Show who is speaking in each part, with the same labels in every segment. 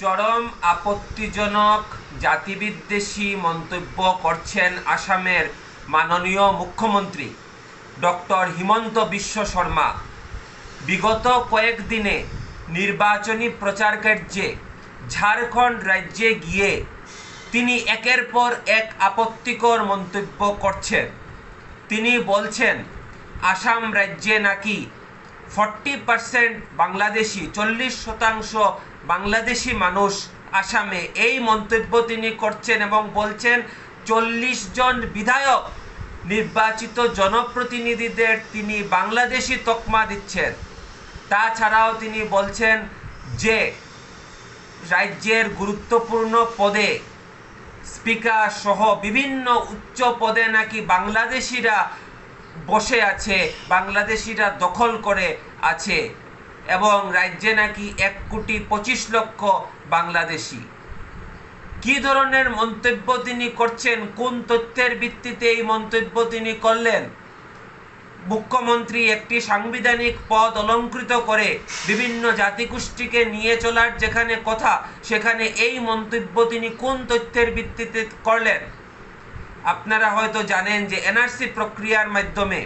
Speaker 1: চরম আপত্তিজনক জাতিবিদ্বেষী মন্তব্য করছেন আসামের মাননীয় মুখ্যমন্ত্রী ডক্টর হিমন্ত বিশ্ব শর্মা। বিগত কয়েকদিনে নির্বাচনী প্রচার কার্যে ঝাড়খণ্ড রাজ্যে গিয়ে তিনি একের পর এক আপত্তিকর মন্তব্য করছেন। তিনি বলছেন আসাম রাজ্যে নাকি 40% বাংলাদেশি, 40% বাংলাদেশি মানুষ আসামে। এই মন্তব্য তিনি করছেন এবং বলছেন 40 জন বিধায়ক নির্বাচিত জনপ্রতিনিধিদের তিনি বাংলাদেশি তকমা দিচ্ছেন। তাছাড়াও তিনি বলছেন যে রাজ্যের গুরুত্বপূর্ণ পদে স্পিকার সহ বিভিন্ন উচ্চ পদে নাকি বাংলাদেশিরা বসে আছে, বাংলাদেশিরা দখল করে আছে এবং রাজ্যে নাকি 1,25,00,000 বাংলাদেশি। কি ধরনের মন্তব্য তিনি করছেন, কোন তথ্যের ভিত্তিতে এই মন্তব্য তিনি করলেন? মুখ্যমন্ত্রী একটি সাংবিধানিক পদ অলংকৃত করে বিভিন্ন জাতিগোষ্ঠীকে নিয়ে চলার যেখানে কথা, সেখানে এই মন্তব্য তিনি কোন তথ্যের ভিত্তিতে করলেন? আপনারা হয়তো জানেন যে এনআরসি প্রক্রিয়ার মাধ্যমে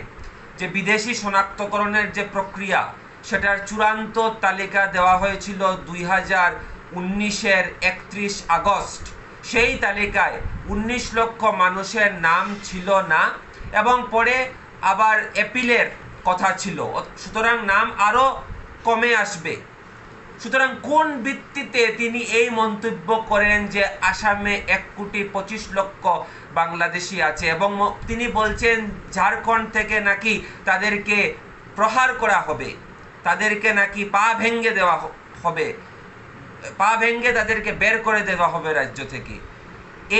Speaker 1: যে বিদেশি শনাক্তকরণের যে প্রক্রিয়া, সেটার চূড়ান্ত তালিকা দেওয়া হয়েছিল 2019-এর 31 আগস্ট। সেই তালিকায় 19 লক্ষ মানুষের নাম ছিল না এবং পরে আবার অ্যাপিলের কথা ছিল, সুতরাং নাম আরও কমে আসবে। সুতরাং কোন ভিত্তিতে তিনি এই মন্তব্য করেন যে আসামে 1,25,00,000 বাংলাদেশি আছে এবং তিনি বলছেন ঝাড়খণ্ড থেকে নাকি তাদেরকে প্রহার করা হবে, তাদেরকে নাকি পা ভেঙে দেওয়া হবে, পা ভেঙে তাদেরকে বের করে দেওয়া হবে রাজ্য থেকে।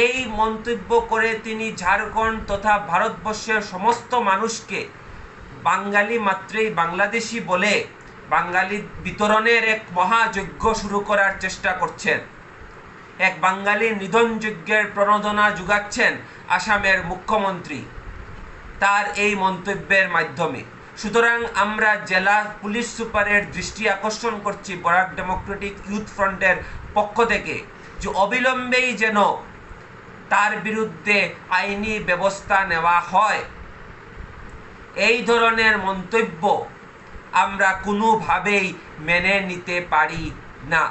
Speaker 1: এই মন্তব্য করে তিনি ঝাড়খণ্ড তথা ভারতবর্ষের সমস্ত মানুষকে বাঙালি মাত্রেই বাংলাদেশি বলে বাঙালি বিতরণের এক মহাযজ্ঞ শুরু করার চেষ্টা করছেন। এক বাঙালি নিধন যজ্ঞের প্রণোদনা যোগাচ্ছেন আসামের মুখ্যমন্ত্রী তার এই মন্তব্যের মাধ্যমে। সুতরাং আমরা জেলা পুলিশ সুপারের দৃষ্টি আকর্ষণ করছি বরাক ডেমোক্রেটিক ইউথ ফ্রন্টের পক্ষ থেকে যে অবিলম্বেই যেন তার বিরুদ্ধে আইনি ব্যবস্থা নেওয়া হয়। এই ধরনের মন্তব্য আমরা কোনোভাবেই মেনে নিতে পারি না।